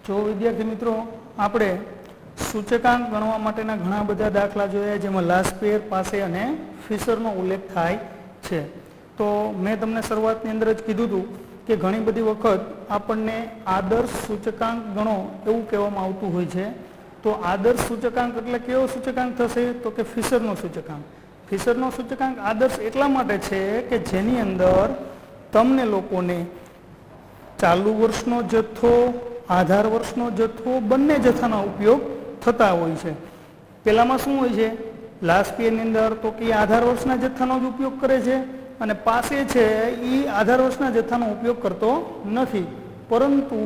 જો વિદ્યાર્થી મિત્રો આપણે સૂચકાંક ગણવા માટેના ઘણા બધા દાખલા જોયા જેમાં લાસ્પેર પાસે અને ફિશરનો ઉલ્લેખ થાય છે. તો મેં તમને શરૂઆતની અંદર જ કીધું હતું કે ઘણી બધી વખત આપણને આદર્શ સૂચકાંક ગણો એવું કહેવામાં આવતું હોય છે. તો આદર્શ સૂચકાંક એટલે કેવો સૂચકાંક થશે? તો કે ફિશરનો સૂચકાંક. ફિશરનો સૂચકાંક આદર્શ એટલા માટે છે કે જેની અંદર તમને લોકોને ચાલુ વર્ષનો જથ્થો, આધાર વર્ષનો જથ્થો બંને જથ્થાનો ઉપયોગ થતા હોય છે. પહેલામાં શું હોય છે? લાસ્ટ યરની અંદર તો કે આધાર વર્ષના જથ્થાનો જ ઉપયોગ કરે છે અને પાસે છે એ આધાર વર્ષના જથ્થાનો ઉપયોગ કરતો નથી. પરંતુ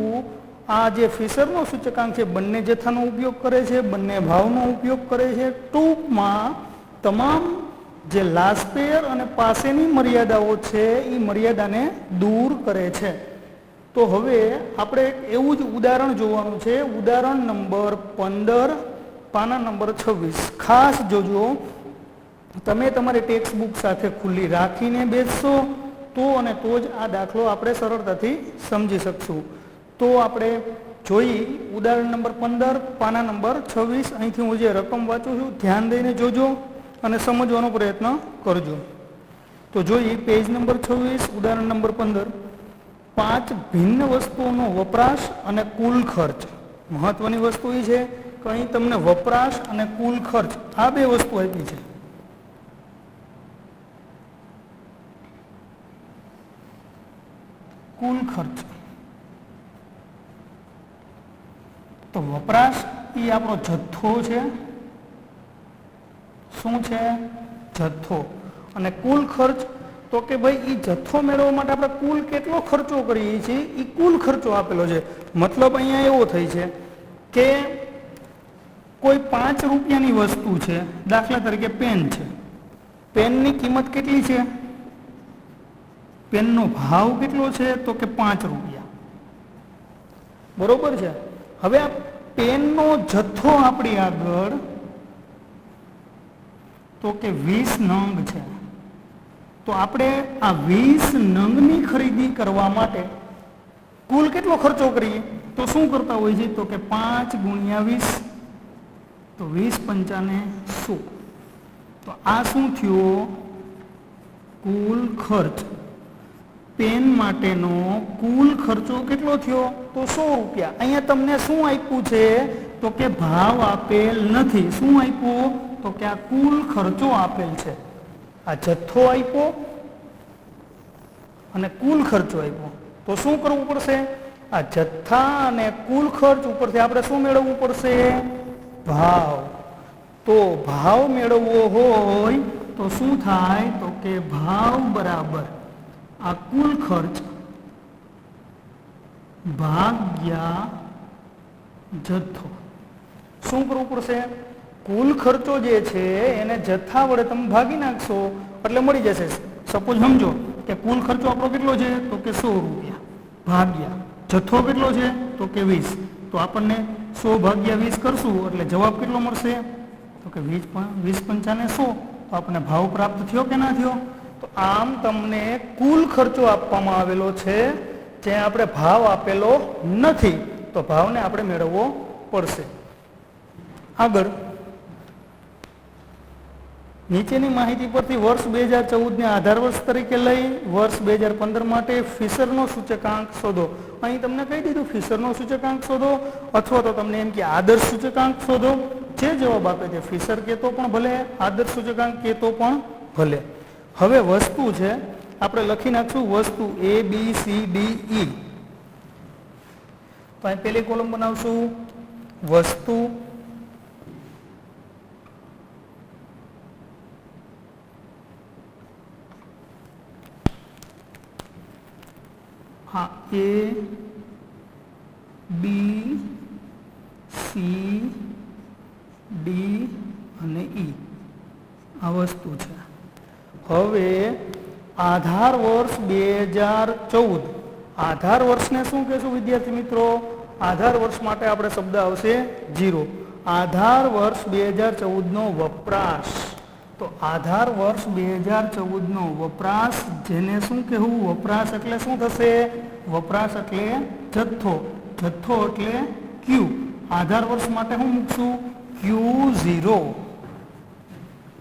આ જે ફિશરનો સૂચકાંક છે બંને જથ્થાનો ઉપયોગ કરે છે, બંને ભાવનો ઉપયોગ કરે છે. ટૂંકમાં તમામ જે લાસ્પેર અને પાસેની મર્યાદાઓ છે એ મર્યાદાને દૂર કરે છે. તો હવે આપણે એક એવું જ ઉદાહરણ જોવાનું છે. ઉદાહરણ નંબર 15 પાના નંબર 26. ખાસ જોજો, તમે તમારી ટેક્સ્ટ બુક સાથે ખુલ્લી રાખીને બેસશો તો અને તો જ આ દાખલો આપણે સરળતાથી સમજી શકશું. તો આપણે જોઈ ઉદાહરણ નંબર 15 પાના નંબર 26. અહીંથી હું જે રકમ વાંચું છું ધ્યાન દઈને જોજો અને સમજવાનો પ્રયત્ન કરજો. તો જોઈએ પેજ નંબર 26 ઉદાહરણ નંબર 15. 5 ભિન્ન વસ્તુઓનો વપરાશ અને કુલ ખર્ચ. મહત્વની વસ્તુ એ છે કે અહીં તમને વપરાશ અને કુલ ખર્ચ આ બે વસ્તુ આપી છે. કુલ ખર્ચ તો વપરાશ એ આપણો જથ્થો છે. શું છે? જથ્થો. અને કુલ ખર્ચ તો કે ભાઈ એ જથ્થો મેળવવા માટે આપણે કુલ કેટલો ખર્ચો કરીએ છીએ એ કુલ ખર્ચો આપેલો છે. મતલબ અહીંયા એવો થઈ છે કે કોઈ 5 રૂપિયાની વસ્તુ છે, દાખલા તરીકે પેન છે. પેનની કિંમત કેટલી છે? પેનનો ભાવ કેટલો છે? તો કે 5 રૂપિયા. બરોબર છે. હવે આ પેનનો જથ્થો આપણી આગળ તો કે 20 નંગ છે. તો આપણે આ 20 નંગની ખરીદી કરવા માટે કુલ કેટલો ખર્ચો કરીએ? તો શું કરતા હોય છે? તો કે 5 ગુણ્યા 20 તો 20 પંચાને 100. તો આ શું થયો? કુલ ખર્ચ. પેન માટેનો કુલ ખર્ચો કેટલો થયો? તો 100 રૂપિયા. અહીંયા તમને શું આપ્યું છે? તો કે ભાવ આપેલ નથી. શું આપ્યું? તો કે આ કુલ ખર્ચો આપેલ છે. આ જથ્થો આપ્યો અને કુલ ખર્ચો આપ્યો. તો શું કરવું પડશે? આ જથ્થા અને કુલ ખર્ચ ઉપરથી આપણે શું મેળવવું પડશે? ભાવ. તો ભાવ મેળવવો હોય તો શું થાય? તો કે ભાવ બરાબર આ કુલ ખર્ચ ભાગ્યા જથ્થો. શું કરવું પડશે? કુલ ખર્ચો જે છે એને જથ્થા વડે તમે ભાગી નાખશો એટલે મળી જશે. સપોઝ સમજો કે કુલ ખર્ચો આપણો કેટલો છે? તો કે 100 રૂપિયા ભાગ્યા જથ્થો કેટલો છે? તો કે 20. તો આપણને 100 ભાગ્યા 20 કરશું એટલે જવાબ કેટલો મળશે? તો કે 20 પંચાને 100. તો આપણને ભાવ પ્રાપ્ત થયો કે ના થયો? તો આમ તમને કુલ ખર્ચો આપવામાં આવેલો છે જ્યાં આપણે ભાવ આપેલો નથી. તો ભાવને આપણે મેળવવો પડશે. આગળ નીચેની માહિતી પરથી વર્ષ 2014 ને આધાર વર્ષ તરીકે લઈ વર્ષ 2015 માટે ફિશરનો સૂચકાંક શોધો. અહીં તમને કહી દીધું ફિશરનો સૂચકાંક શોધો અથવા તો તમને એમ કે આદર્શ સૂચકાંક શોધો. જે જવાબ આપે છે ફિશર કહેતો પણ ભલે, આદર્શ સૂચકાંક કહેતો પણ ભલે. હવે વસ્તુ છે આપણે લખી નાખશું વસ્તુ ABCDE. તો અહીં પહેલી કોલમ બનાવશું વસ્તુ, હા A B C D અને E આ વસ્તુ છે. હવે આધાર વર્ષ 2014. આધાર વર્ષને શું કહેશું વિદ્યાર્થી મિત્રો? આધાર વર્ષ માટે આપણે શબ્દ આવશે 0. આધાર વર્ષ 2014 નો વપરાશ. તો આધાર વર્ષ 2014 નો વપરાશ જેને શું કહેવું? વપરાશ એટલે શું થશે? વપરાશ એટલે જથ્થો. જથ્થો એટલે ક્યુ, આધાર વર્ષ માટે શું મૂકશું? Q0.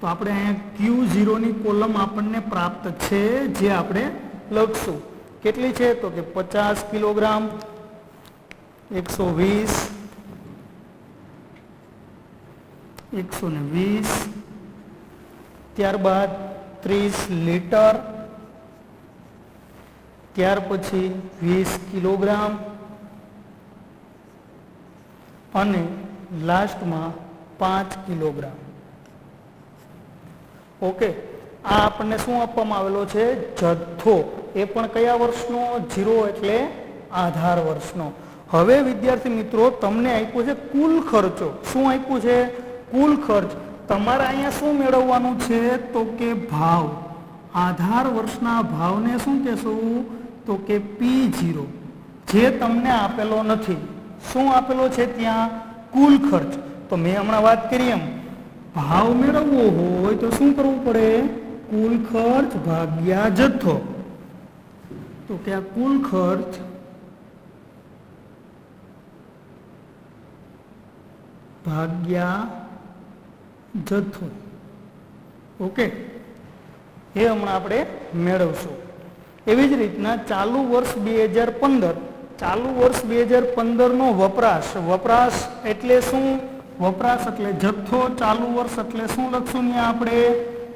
તો આપણે અહીંયા Q0 ની કોલમ આપણને પ્રાપ્ત છે, જે આપણે લખશું. કેટલી છે? તો કે 50 કિલોગ્રામ, 120, 120, ત્યારબાદ 30 લીટર, ત્યાર પછી 20 કિલોગ્રામ અને લાસ્ટમાં 5 કિલોગ્રામ. ઓકે, આ આપણને શું આપવામાં આવેલો છે? જથ્થો. એ પણ કયા વર્ષનો? 0 એટલે આધાર વર્ષનો. હવે વિદ્યાર્થી મિત્રો, તમને આપ્યું છે કુલ ખર્ચો. શું આપ્યું છે? કુલ ખર્ચ. તમારે અહીંયા શું મેળવવાનું છે? તો કે ભાવ. આધાર વર્ષના ભાવને શું કહેશું? તો કે P0, જે તમને આપેલો નથી. શું આપેલો છે ત્યાં? કુલ ખર્ચ. તો મેં હમણાં વાત કરી એમ, ભાવ મેળવવો હોય તો શું કરવું પડે? કુલ ખર્ચ ભાગ્યા જથ્થો. તો કે આ કુલ ખર્ચ ભાગ્યા જથ્થો. ઓકે, એ હમણાં આપણે મેળવશું. એવી જ રીતના ચાલુ વર્ષ 2015, ચાલુ વર્ષ 2015 નો વપરાશ. વપરાશ એટલે શું? વપરાશ એટલે જથ્થો. ચાલુ વર્ષ એટલે શું લખશું ત્યાં આપણે?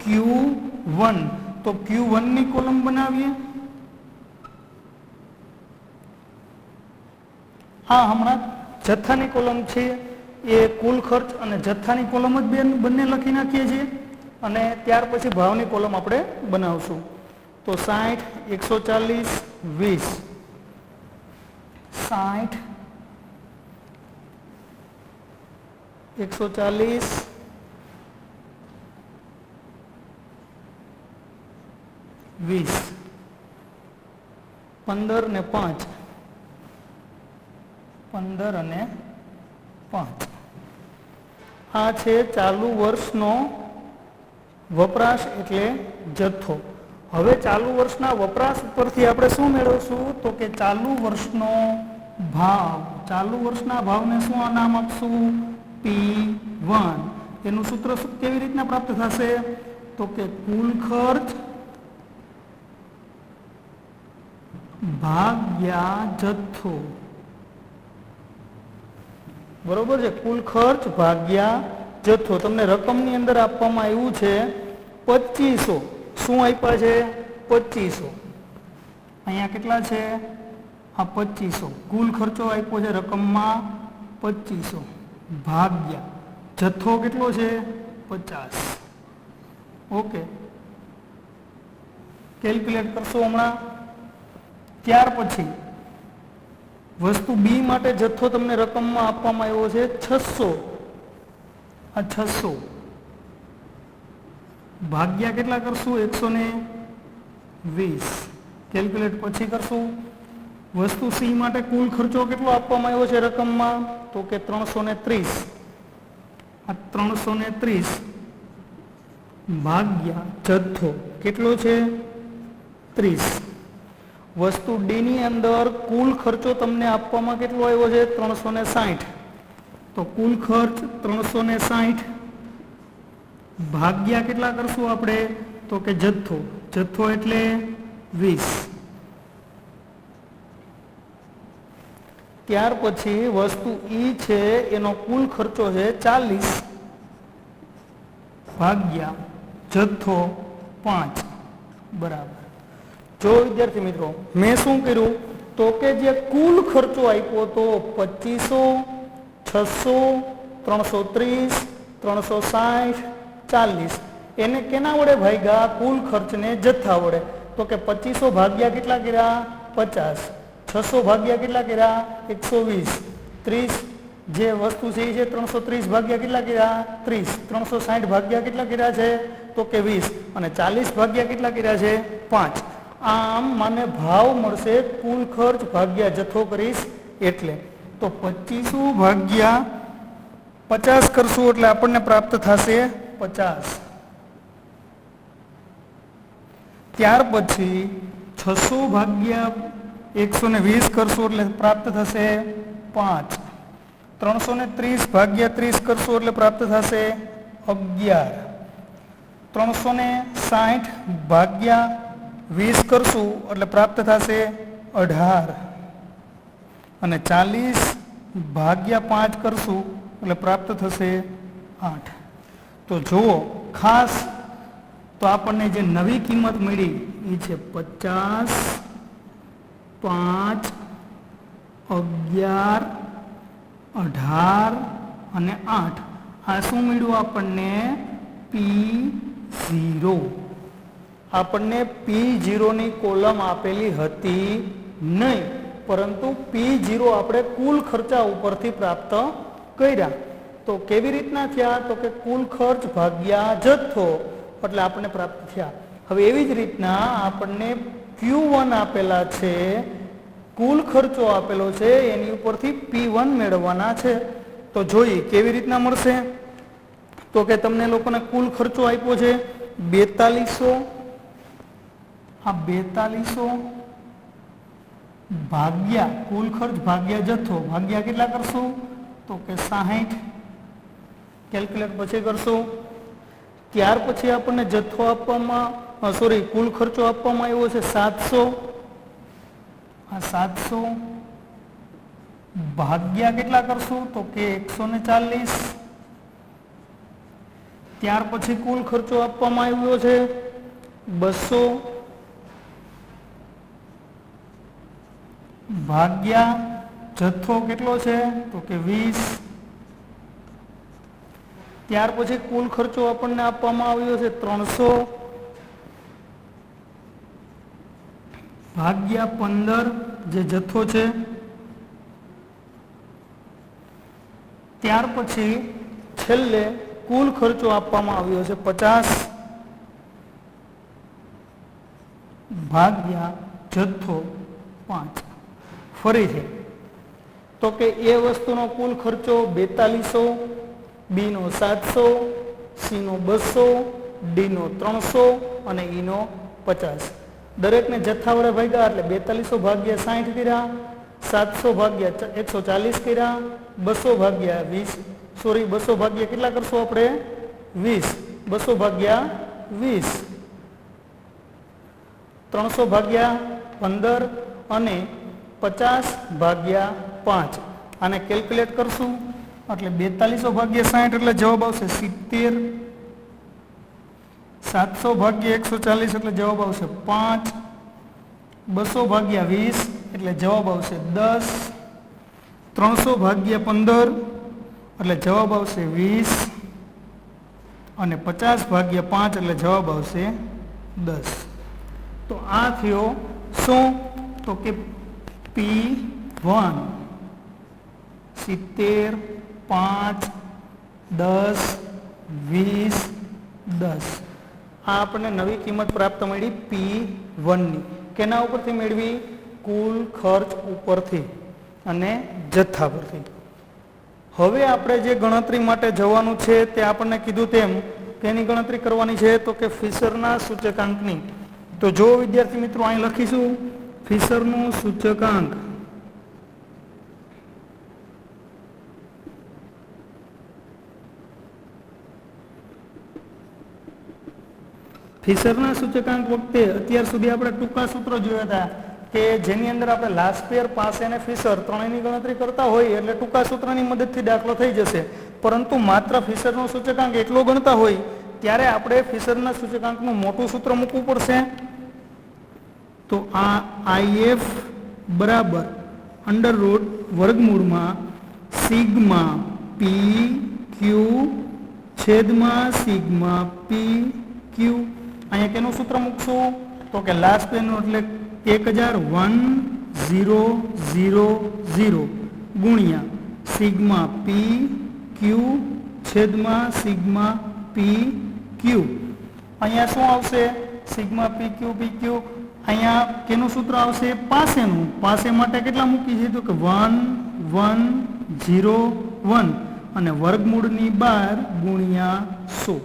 Q1. તો Q1 ની કોલમ બનાવીએ. હા, હમણાં જથ્થાની કોલમ છે એ કુલ ખર્ચ અને જથ્થાની કોલમ જ બંને લખી નાખીએ છીએ, અને ત્યાર પછી ભાવની કોલમ આપણે બનાવશું. તો 60, 140, 20, 60, 140, 20, 15 ને 5, 15 અને 5. આ છે ચાલુ વર્ષનો વપરાશ એટલે જથ્થો. હવે ચાલુ વર્ષના વપરાશ પરથી આપણે શું મેળવશું? તો કે ચાલુ વર્ષનો ભાવ. ચાલુ વર્ષના ભાવને શું નામ આપશું? P1. એનું સૂત્ર કેવી રીતના પ્રાપ્ત થશે? તો કે કુલ ખર્ચ ભાગ્યા જથ્થો. બરોબર છે? કુલ ખર્ચ ભાગ્યા જથ્થો. તમને રકમની અંદર આપવામાં આવ્યું છે 2500. શું આપ્યા છે? 2500. અહીંયા કેટલા છે? આ 2500. કુલ ખર્ચો આપ્યો છે રકમમાં 2500 ભાગ્યા જથ્થો કેટલો છે? 50. ઓકે, કેલ્ક્યુલેટ કરશો હમણાં. ત્યાર પછી વસ્તુ બી માટે જથ્થો તમને રકમમાં આપવામાં આવ્યો છે 600. આ 600 ભાગ્યા કેટલા કરશું? 120. કેલ્ક્યુલેટ પછી કરશું. વસ્તુ સી માટે કુલ ખર્ચો કેટલો આપવામાં આવ્યો છે રકમમાં? તો કે 330. આ 330 ભાગ્યા જથ્થો કેટલો છે? 30. વસ્તુ ડી ની અંદર કુલ ખર્ચો તમને આપવામાં કેટલો આવ્યો છે? 360. તો કુલ ખર્ચ 360 ભાગ્યા કેટલા કરશું આપણે? તો કે જથ્થો. જથ્થો એટલે 20. ત્યાર પછી વસ્તુ ઈ છે એનો કુલ ખર્ચો છે 40 ભાગ્યા જથ્થો 5 બરાબર. જો વિદ્યાર્થી મિત્રો, મેં શું કર્યું? તો કે જે કુલ ખર્ચો આપ્યો તો 2500, 600, 330, 360, 40, એને કેના વડે ભાગ્યા? કુલ ખર્ચને જથ્થા વડે. તો કે 2500 ભાગ્યા કેટલા કર્યા? 50. 600 ભાગ્યા કેટલા કર્યા? 120. 30 જે વસ્તુ છે એ છે 330 ભાગ્યા કેટલા કર્યા? 30. 360 ભાગ્યા કેટલા કર્યા છે? તો કે 20. અને 40 ભાગ્યા કેટલા કર્યા છે? 5. આમ મને ભાવ મળશે કુલ ખર્ચ ભાગ્યા જથ્થો કરીશ એટલે. તો 2500 ભાગ્યા 50 કરશું એટલે આપણને પ્રાપ્ત થશે 50. ત્યાર પછી 600 ભાગ્યા 120 કરશું એટલે પ્રાપ્ત થશે 5. 330 ભાગ્યા 30 કરશું એટલે પ્રાપ્ત થશે 11. 360 ભાગ્યા 20 કરશું એટલે પ્રાપ્ત થશે 18 અને 40 ભાગ્યા 5 કરશું એટલે પ્રાપ્ત થશે 8. તો જુઓ ખાસ તો આપણને જે નવી કિંમત મળી એ છે 50, 5, 11, 18 અને 8. આ શું મળ્યું આપણને? P0. આપણને P0 ની કોલમ આપેલી હતી નહીં, પરંતુ P0 આપણે કુલ ખર્ચા ઉપરથી પ્રાપ્ત કર્યા. તો કેવી રીતના થયા? તો કે કુલ ખર્ચ ભાગ્યા જથ્થો એટલે આપણને પ્રાપ્ત થયા. હવે એવી જ રીતના આપણને Q1 આપેલા છે, કુલ ખર્ચો આપેલો છે, એની ઉપરથી P1 મેળવવાના છે. તો જોઈએ કેવી રીતના મળશે. તો કે તમને લોકોને કુલ ખર્ચો આપ્યો છે 4200. આ 4200 ભાગ્યા કુલ ખર્ચ ભાગ્યા જથ્થો ભાગ્યા કેટલા કરશું? તો કે 60. કેલ્ક્યુલેટ પછી કરશું. ત્યાર પછી આપણને જથ્થો આપવામાં કુલ ખર્ચો આપવામાં આવ્યો છે 700. આ 700 ભાગ્યા કેટલા કરશું? તો કે 140. ત્યાર પછી કુલ ખર્ચો આપવામાં આવ્યો છે 200 ભાગ્યા જથ્થો કેટલો છે? તો કે 20. ત્યાર પછી કુલ ખર્ચો આપણને આપવામાં આવ્યો છે 300 ભાગ્યા 15 જે જથ્થો છે. ત્યાર પછી છેલ્લે કુલ ખર્ચો આપવામાં આવ્યો છે 50 ભાગ્યા જથ્થો 5. ફરીથી તો કે એ વસ્તુનો કુલ ખર્ચો 4200, બી નો 700, સી નો 200, ડી નો 300 અને ઈ નો 50. દરેકને જથ્થા વડે ભાગ્યા એટલે 4200 ભાગ્યા 60 કર્યા, 700 ભાગ્યા 140 કર્યા, 200 ભાગ્યા 200 ભાગ્યા કેટલા કરશું આપણે? 20. 200 ભાગ્યા 20, 300 ભાગ્યા 15 અને 50 ભાગ્યા 5. આને કેલ્ક્યુલેટ કરશું એટલે 4200 ભાગ્યા 60 એટલે જવાબ આવશે 70. 700 ભાગ્યા 140 એટલે જવાબ આવશે 5. 200 ભાગ્યા 20 એટલે જવાબ આવશે 10. 300 ભાગ્યા 15 એટલે જવાબ આવશે 20 અને 50 ભાગ્યા 5 એટલે જવાબ આવશે 10. તો આ થયો શું? તો કે P1 70, 5, 10, 20, 10. આ આપણને નવી કિંમત પ્રાપ્ત મળી P1 ની. કેના ઉપરથી મેળવી? કુલ ખર્ચ ઉપરથી અને જથ્થા પરથી. હવે આપણે જે ગણતરી માટે જવાનું છે તે આપણને કીધું તેમ તેની ગણતરી કરવાની છે, તો કે ફિશરના સૂચકાંકની. તો જો વિદ્યાર્થી મિત્રો અહીં લખીશું ફિશરનું સૂચકાંક. ફિશરના સૂચકાંક વખતે અત્યાર સુધી આપણે ટૂંકા સૂત્રો જોયા હતા કે જેની અંદર આપણે લાસ્પેર, પાસે અને ફિશર ત્રણેયની ગણતરી કરતા હોય એટલે ટૂંકા સૂત્રની મદદથી દાખલો થઈ જશે. પરંતુ માત્ર ફિશરનો સૂચકાંક એકલો ગણતા હોય ત્યારે આપણે ફિશરના સૂચકાંકનું મોટું સૂત્ર મૂકવું પડશે. તો આ IF બરાબર અંડરરૂટ વર્ગમૂળમાં સિગ્મા PQ છેદમાં સિગ્મા PQ. અહીંયા કેનું સૂત્ર મૂકશું? તો કે લાસ્ટ પેનું એટલે 1000 ગુણ્યા સિગ્મા PQ છેદમાં સિગ્મા PQ. અહીંયા શું આવશે? Sigma PQ. અહીંયા કેનું સૂત્ર આવશે? પાસેનું. પાસે માટે કેટલા મૂકી છે? તો કે 1101 અને વર્ગમૂળની 12 ગુણ્યા 100.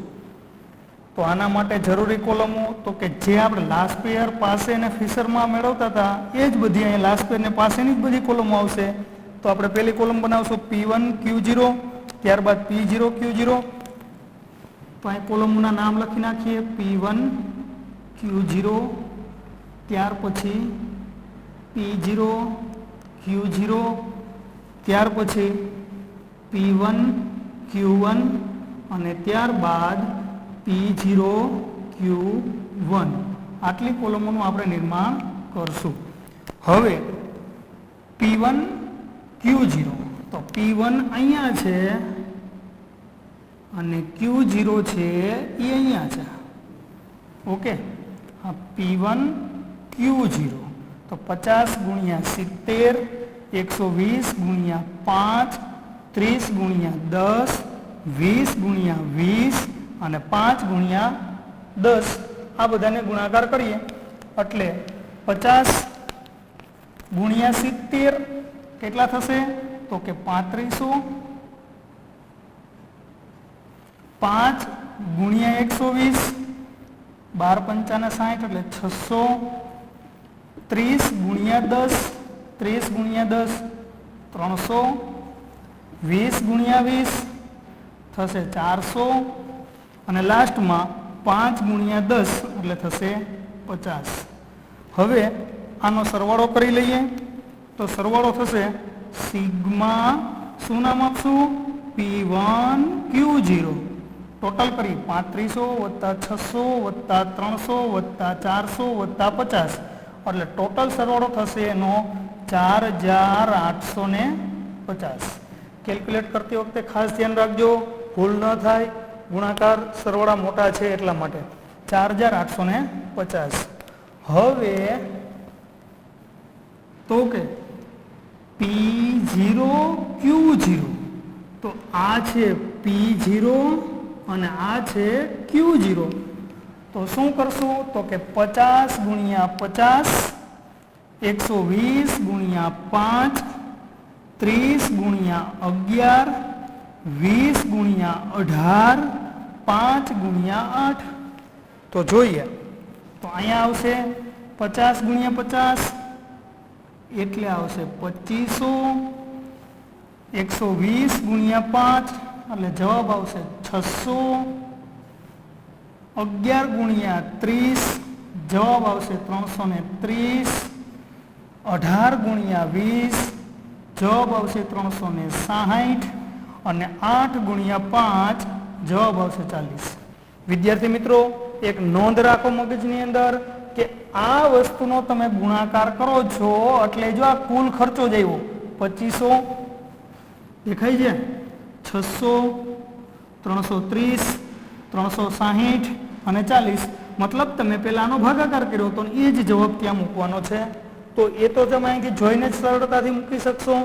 તો આના માટે જરૂરી કોલમો તો કે જે આપણે લાસ્ટ પેયર, પાસે અને ફિશરમાં મેળવતા હતા એ જ બધી અહીંયા લાસ્ટ પેયર ને પાસેની જ બધી કોલમો આવશે. તો આપણે પહેલી કોલમ બનાવશું P1 Q0, ત્યારબાદ P0 Q0. તો અહીં કોલમના નામ લખી નાખીએ, P1 Q0, ત્યાર પછી P0 Q0, ત્યાર પછી P1 Q1 અને ત્યારબાદ P0 Q1. આટલી કોલમોનું આપણે નિર્માણ કરશું. હવે P1 Q0, તો P1 અહીંયા છે અને Q0 છે એ અહીંયા છે. ઓકે, હા, P1 Q0 તો 50 ગુણ્યા 70, 120 ગુણ્યા 5, 30 ગુણ્યા 10, 20 ગુણ્યા 20 અને 5 ગુણ્યા 10. આ બધાને ગુણાકાર કરીએ એટલે 50 ગુણ્યા 70 કેટલા થશે? તો કે 3500. 5 ગુણ્યા 120, 12 × 5 = 60 એટલે 600. 30 ગુણ્યા 10, 30 ગુણ્યા 10 300. 20 ગુણ્યા 20 થશે 400 અને લાસ્ટમાં 5 ગુણ્યા 10 એટલે થશે 50. હવે આનો સરવાળો કરી લઈએ તો સરવાળો થશે સિગ્મા, શું નામ આપશું? P1 Q0. ટોટલ કરી 3500 + 600 + 300 + 400 + 50 એટલે ટોટલ સરવાળો થશે એનો 4850. કેલ્ક્યુલેટ કરતી વખતે ખાસ ધ્યાન રાખજો, ભૂલ ન થાય. ગુણાકાર સરવાળા મોટા છે એટલા માટે 4850. હવે તો કે P0 Q0, તો આ છે P0 અને આ છે Q0. તો શું કરશું? તો કે 50 ગુણ્યા 50, 120 ગુણ્યા 5, 30 ગુણ્યા 11, 20 ગુણ્યા 18, 5 ગુણ્યા 8. તો જોઈએ તો અહીંયા આવશે 50 ગુણ્યા 50 એટલે આવશે 2500. 120 ગુણ્યા 5 એટલે જવાબ આવશે 600. 11 ગુણ્યા 30 જવાબ આવશે 330. 18 ગુણ્યા 20 જવાબ આવશે 360 અને 8 ગુણ્યા 5 જવાબ આવશે 40. વિદ્યાર્થી મિત્રો, એક નોંધ રાખો મગજની અંદર કે આ વસ્તુનો તમે ગુણાકાર કરો છો એટલે જો આ કુલ ખર્ચો જ આવ્યો 2500, દેખાય છે, 600, 330, 360 અને 40. મતલબ તમે પહેલાનો ભાગાકાર કર્યો તો એ જ જવાબ ત્યાં મૂકવાનો છે. તો એ તો તમે અહીંથી જોઈને જ સરળતાથી મૂકી શકશો.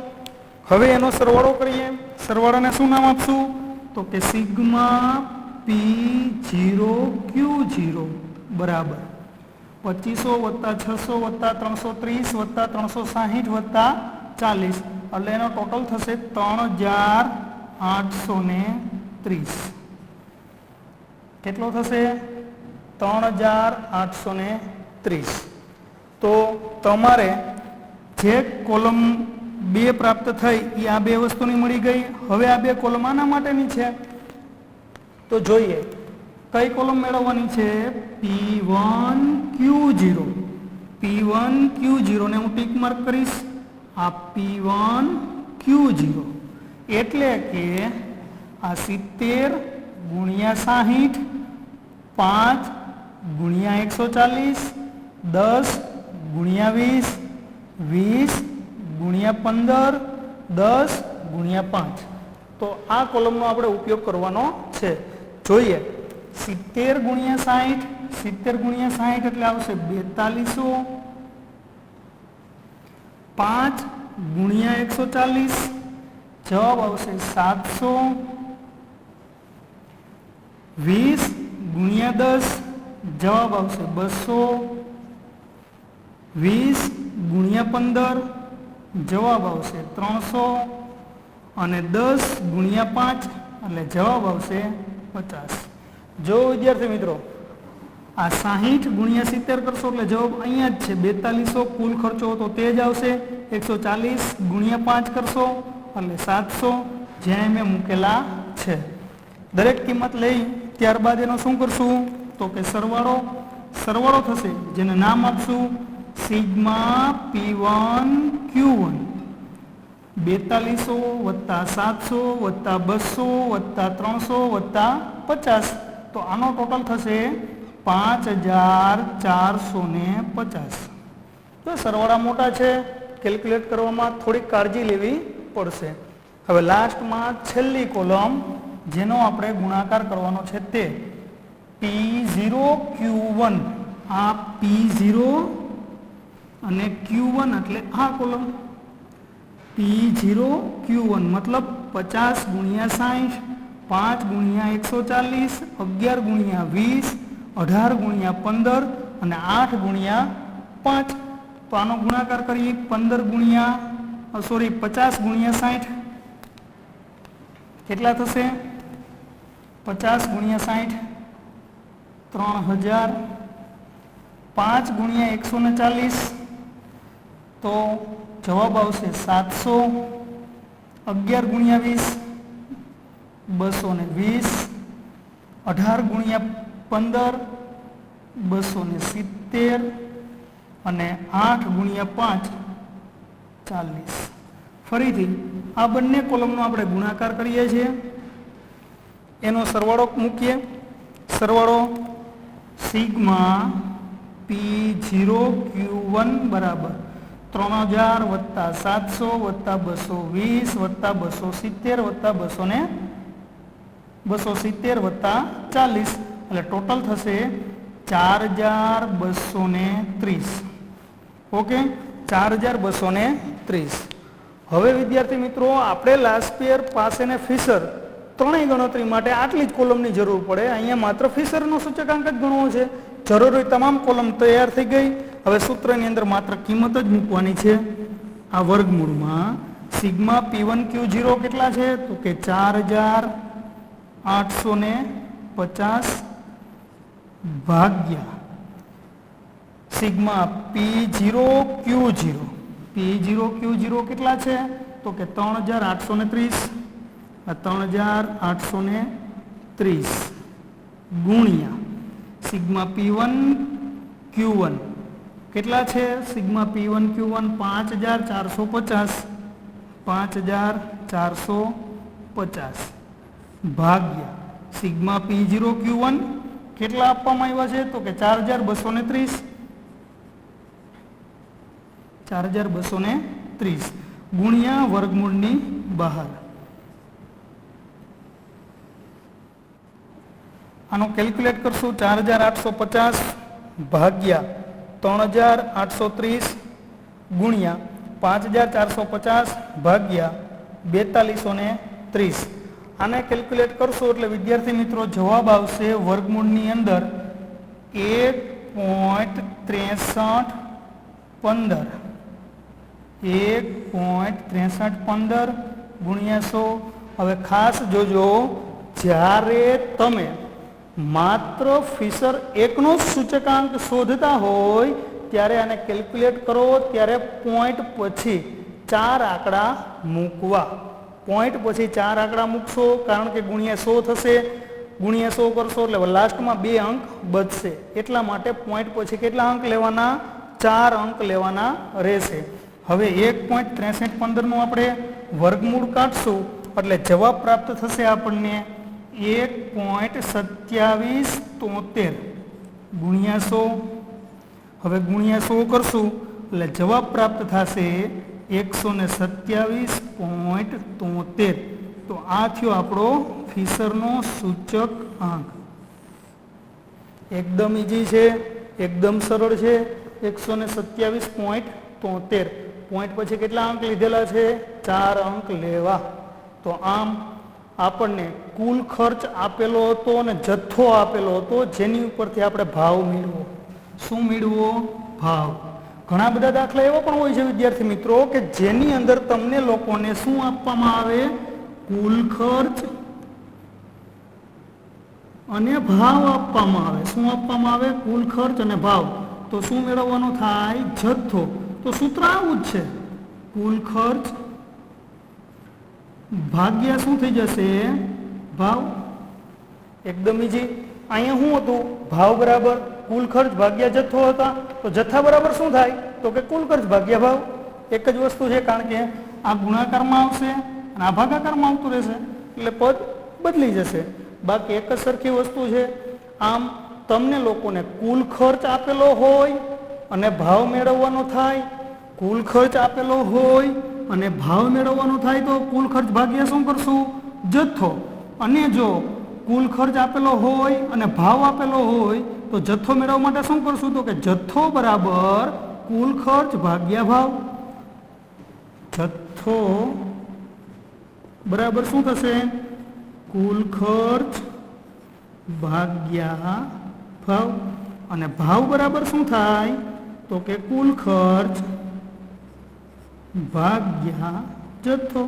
હવે એનો સરવાળો કરીએ. સરવાળાને શું નામ આપશું? તો કે સિગ્મા P0 Q0 બરાબર 2500 + 600 + 330 + 360 + 40 એટલે એનો ટોટલ થશે 3830. કેટલો થશે? 3830. તો તમારે જે કોલમ 2 પ્રાપ્ત થઈ એ આ 2 વસ્તુની મળી ગઈ. હવે આ 2 કોલમ આના માટેની છે. તો જોઈએ કઈ કોલમ મેળવવાની છે? P1 Q0. P1 Q0 ને હું ટીક માર્ક કરીશ. આ P1 Q0 એટલે કે આ 70 ગુણ્યા 60, 5 ગુણ્યા 140, 10 ગુણ્યા 20, 20 ગુણ્યા 15, 10 ગુણ્યા 5. તો આ કોલમનો આપણે ઉપયોગ કરવાનો છે. જોઈએ 70 ગુણ્યા 60, 70 ગુણ્યા 60 એટલે આવશે 4200. 5 ગુણ્યા 140 જવાબ આવશે 700. 20 ગુણ્યા 10 જવાબ આવશે 200. 20 ગુણ્યા 15 જવાબ આવશે 300 અને 10 ગુણ્યા 5 એટલે જવાબ આવશે 50. જો વિદ્યાર્થી મિત્રો આ 60 ગુણ્યા 70 કરશો એટલે જવાબ અહીંયા જ છે 4200 કુલ ખર્ચો તો તે જ આવશે. 140 ગુણ્યા 5 કરશો એટલે 700 જ્યાં મેં મૂકેલા છે. દરેક કિંમત લઈ ત્યારબાદ એનો શું કરશું તો કે સરવાળો થશે જેને નામ આપશું સિગ્મા P1 Q1. 4200 વત્તા 700 વત્તા 200 વત્તા 300 વત્તા 50 તો આનો ટોટલ થશે 5450. તો સરવાળા મોટા છે, કેલ્ક્યુલેટ કરવામાં થોડીક કાળજી લેવી પડશે. હવે લાસ્ટમાં છેલ્લી કોલમ જેનો આપણે ગુણાકાર કરવાનો છે તે P0 Q1. આ P0 અને Q1 એટલે આ કોલમ P0 Q1 મતલબ 50 ગુણ્યા 60, 5 ગુણ્યા 140, 11 ગુણ્યા 20, 18 ગુણ્યા 15 અને 8 ગુણ્યા 5. તો આનો ગુણાકાર કરીએ 50 ગુણ્યા 60 કેટલા થશે 50 ગુણ્યા 60 3000. 5 ગુણ્યા 140 તો જવાબ આવશે 700. 11 ગુણ્યા 20 220. 18 ગુણ્યા 15 270 અને 8 ગુણ્યા 5 40. ફરીથી આ બંને કોલમનો આપણે ગુણાકાર કરીએ છીએ, એનો સરવાળો મૂકીએ. સરવાળો સિગ્મા P0 Q1 બરાબર 3000 વત્તા 700 વત્તા 220 વત્તા 270 વત્તા 270 વત્તા 40 એટલે ટોટલ થશે 4230. ઓકે, 4230. હવે વિદ્યાર્થી મિત્રો આપણે લાસ્પિયર પાસે ને ફિશર ત્રણેય ગણતરી માટે આટલી જ કોલમની જરૂર પડે. અહીંયા માત્ર ફિશરનો સૂચકાંક જ ગણવો છે. જરૂરી તમામ કોલમ તૈયાર થઈ ગઈ. હવે સૂત્રની અંદર માત્ર કિંમત જ મૂકવાની છે. આ વર્ગમૂળમાં સિગ્મા P1 Q0 કેટલા છે તો કે 4850 ભાગ્યા sigma P0 Q0. P0 Q0 કેટલા છે તો કે 3830. 3830 ગુણ્યા સિગ્મા P1 Q1 કેટલા છે સિગ્મા P1 Q1 5450. 5450 ભાગ્યા સિગ્મા P0 Q1 કેટલા આપવામાં આવ્યા છે તો કે 4230. 4230 ગુણ્યા વર્ગમૂળની બહાર. આનો કેલ્ક્યુલેટ કરશું 4850 ભાગ્યા 3830 ગુણ્યા 5450 ભાગ્યા 4230. આને કેલ્ક્યુલેટ કરશો એટલે વિદ્યાર્થી મિત્રો જવાબ આવશે વર્ગમૂળની અંદર 1.6315. 1.6315 ગુણ્યા 100. હવે ખાસ જોજો, જ્યારે તમે માત્ર ફિશર એકનો જ સૂચકાંક શોધતા હોય ત્યારે આને કેલ્ક્યુલેટ કરો ત્યારે પોઈન્ટ પછી 4 આંકડા મૂકવા. પોઈન્ટ પછી 4 આંકડા મૂકશો કારણ કે ગુણ્યા 100 થશે. ગુણ્યા 100 કરશો એટલે લાસ્ટમાં 2 અંક બચશે. એટલા માટે પોઈન્ટ પછી કેટલા અંક લેવાના 4 અંક લેવાના રહેશે. હવે 1.6315 નું આપણે વર્ગમૂળ કાઢશું એટલે જવાબ પ્રાપ્ત થશે આપણને 1.2773 ગુણ્યા 100. હવે ગુણ્યા 100 કરશું એટલે જવાબ પ્રાપ્ત થશે 127.73. તો આ થયો આપણો ફિશરનો સૂચક આંક. એકદમ ઈઝી છે, એકદમ સરળ છે. 127.73. પોઈન્ટ પછી કેટલા અંક લીધેલા છે 4 અંક લેવા. તો આમ આપણને કુલ ખર્ચ આપેલો હતો અને જથ્થો આપેલો હતો જેની ઉપરથી આપણે ભાવ મેળવો. શું મેળવો? ભાવ. ઘણા બધા દાખલા એવા પણ હોય છે વિદ્યાર્થી મિત્રો કે જેની અંદર તમને લોકોને શું આપવામાં આવે? કુલ ખર્ચ અને ભાવ આપવામાં આવે. શું આપવામાં આવે? કુલ ખર્ચ અને ભાવ. તો શું મેળવવાનો થાય? જથ્થો. તો સૂત્ર આવું જ છે, કુલ ખર્ચ ભાગ્યા શું થઈ જશે? ભાવ. એકદમ ઈજી. અહીંયા શું હતું? ભાવ બરાબર કુલ ખર્ચ ભાગ્યા જથ્થો હતા. તો જથ્થા બરાબર શું થાય? તો કે કુલ ખર્ચ ભાગ્યા ભાવ. એક જ વસ્તુ છે, કારણ કે આ ગુણાકારમાં આવશે અને આ ભાગાકારમાં આવતું રહેશે, એટલે પદ બદલી જશે. બાકી એક જ સરખી વસ્તુ છે. આમ તમને લોકોને કુલ ખર્ચ આપેલો હોય અને ભાવ મેળવવાનો થાય, કુલ ખર્ચ આપેલો હોય અને ભાવ મેળવવાનો થાય, તો કુલ ખર્ચ ભાગ્યા શું કરશું? જથ્થો. અને જો કુલ ખર્ચ આપેલો હોય અને ભાવ આપેલો હોય તો જથ્થો મેળવવા માટે શું કરશું? તો કે જથ્થો બરાબર કુલ ખર્ચ ભાગ્યા ભાવ. જથ્થો બરાબર શું થશે? કુલ ખર્ચ ભાગ્યા ભાવ. અને ભાવ બરાબર શું થાય? તો કે કુલ ખર્ચ ભાગ્યા જથ્થો.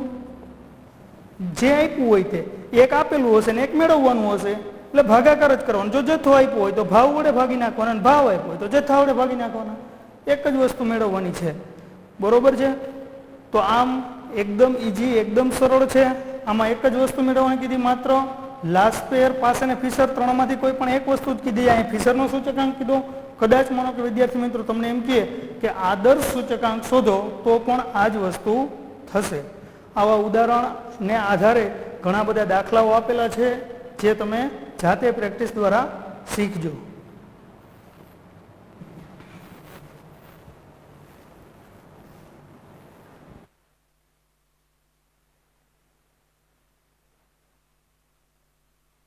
જે આપ્યું હોય તે એક આપેલું હશે ને એક મેળવવાનું હશે, એટલે ભાગાકાર જ કરવાનો. જો જથ્થો આપ્યો હોય તો ભાવ વડે ભાગી નાખવાના, અને ભાવ આપ્યો હોય તો જથ્થા વડે ભાગી નાખવાના. એક જ વસ્તુ મેળવવાની છે. બરોબર છે? તો આમ એકદમ ઈજી, એકદમ સરળ છે. આમાં એક જ વસ્તુ મેળવવાની કીધી, માત્ર લાસ્પેર, પાસ અને ફિશર ત્રણમાંથી કોઈ પણ એક વસ્તુ જ કીધી. અહીં ફિશરનો સૂચકાંક કીધો. કદાચ માનો કે વિદ્યાર્થી મિત્રો તમને એમ કહે કે આદર્શ સૂચકાંક શોધો, તો પણ આ જ વસ્તુ થશે. આવા ઉદાહરણને આધારે ઘણા બધા દાખલાઓ આપેલા છે, જે તમે જાતે પ્રેક્ટિસ દ્વારા શીખજો.